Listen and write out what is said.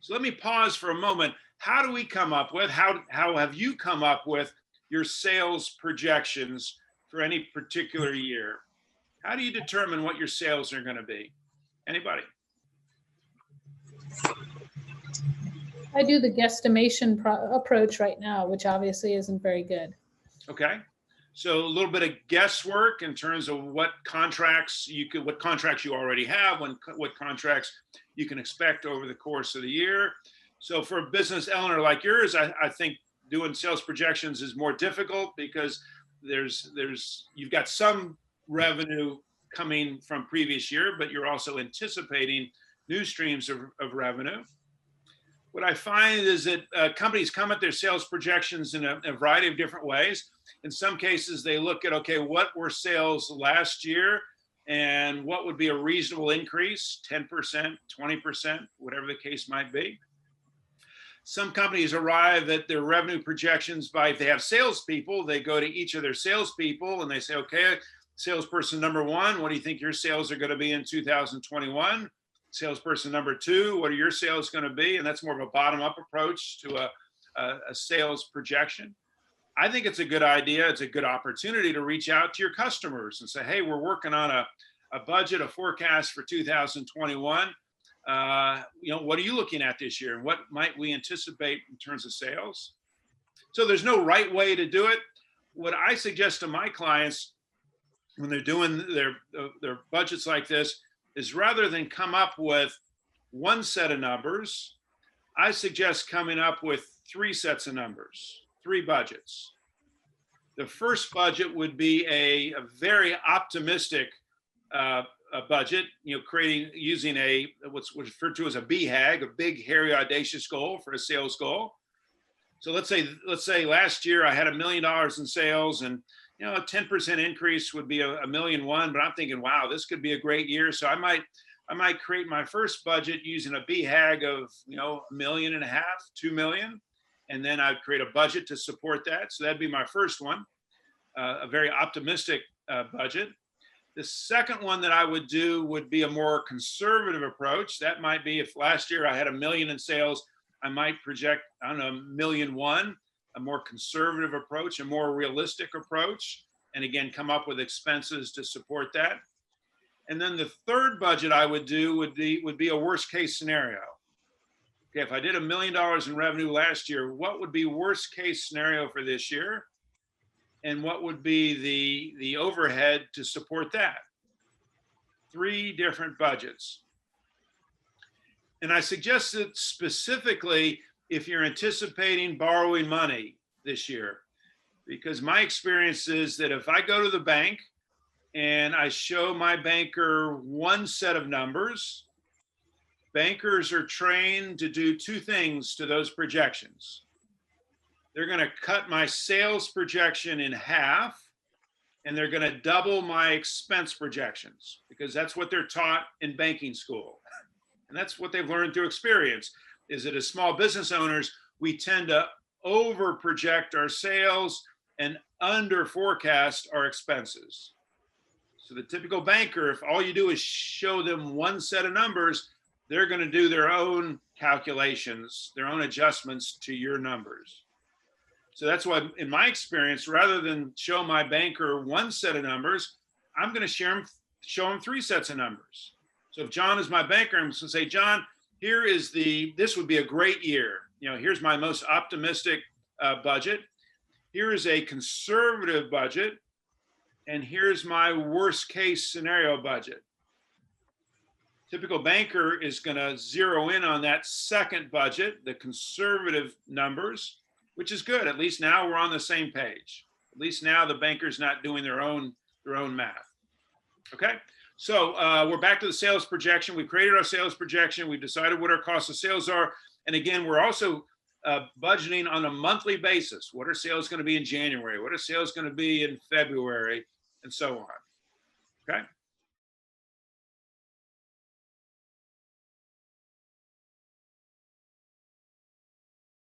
So let me pause for a moment. How do we come up with, how have you come up with your sales projections for any particular year? How do you determine what your sales are going to be? Anybody? I do the guesstimation approach right now, which obviously isn't very good. Okay. So a little bit of guesswork in terms of what contracts you already have, what contracts you can expect over the course of the year. So for a business, Eleanor, like yours, I think doing sales projections is more difficult because you've got some revenue coming from previous year, but you're also anticipating new streams of revenue. What I find is that companies come at their sales projections in a variety of different ways. In some cases, they look at, okay, what were sales last year and what would be a reasonable increase, 10%, 20%, whatever the case might be. Some companies arrive at their revenue projections by, if they have salespeople, they go to each of their salespeople and they say, okay, salesperson number one, what do you think your sales are going to be in 2021? Salesperson number two, what are your sales going to be? And that's more of a bottom-up approach to a sales projection. I think it's a good idea. It's a good opportunity to reach out to your customers and say, hey, we're working on a budget, a forecast for 2021. What are you looking at this year? And what might we anticipate in terms of sales? So there's no right way to do it. What I suggest to my clients when they're doing their budgets like this is, rather than come up with one set of numbers, I suggest coming up with three sets of numbers, three budgets. The first budget would be a very optimistic budget, using what's referred to as a BHAG, a big, hairy, audacious goal for a sales goal. So let's say last year I had $1 million in sales, and a 10% increase would be $1.1 million. But I'm thinking, wow, this could be a great year. So I might create my first budget using a BHAG of $1.5 million, $2 million, and then I'd create a budget to support that. So that'd be my first one, a very optimistic budget. The second one that I would do would be a more conservative approach. That might be, if last year I had $1 million in sales, I might project, $1.1 million, a more conservative approach, a more realistic approach, and again, come up with expenses to support that. And then the third budget I would do would be a worst case scenario. Okay, if I did $1 million in revenue last year, what would be worst case scenario for this year? And what would be the overhead to support that? Three different budgets. And I suggest that specifically if you're anticipating borrowing money this year, because my experience is that if I go to the bank and I show my banker one set of numbers, bankers are trained to do two things to those projections. They're going to cut my sales projection in half, and they're going to double my expense projections, because that's what they're taught in banking school. And that's what they've learned through experience, is that as small business owners, we tend to over project our sales and under forecast our expenses. So the typical banker, if all you do is show them one set of numbers, they're going to do their own calculations, their own adjustments to your numbers. So that's why, in my experience, rather than show my banker one set of numbers, I'm going to show him three sets of numbers. So if John is my banker, I'm going to say, John, this would be a great year. Here's my most optimistic budget. Here is a conservative budget. And here's my worst case scenario budget. Typical banker is going to zero in on that second budget, the conservative numbers, which is good. At least now we're on the same page. At least now the banker's not doing their own math. Okay, so we're back to the sales projection. We've created our sales projection. We've decided what our cost of sales are. And again, we're also budgeting on a monthly basis. What are sales going to be in January? What are sales going to be in February? And so on. Okay.